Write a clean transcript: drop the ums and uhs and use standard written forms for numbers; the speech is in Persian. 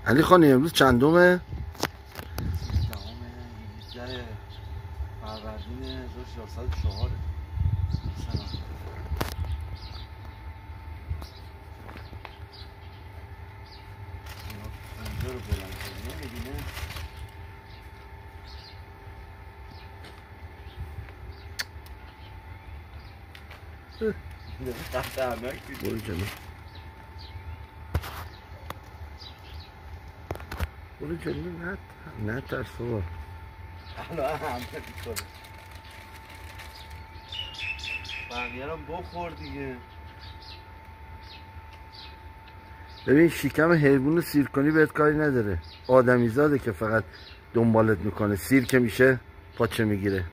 علی خانی امروز چندمه؟ فروردین 1404. اینجا رو بلند کنیم نمی‌بینه؟ خطرناک برو جلو، برو جلو. نه ترس بابا. الان همه میکنه بقیه رو بخور دیگه. ببین شکم حیوان رو سیر کنی بهت کاری نداره، آدمی زاده که فقط دنبالت میکنه، سیر که میشه پاچه میگیره.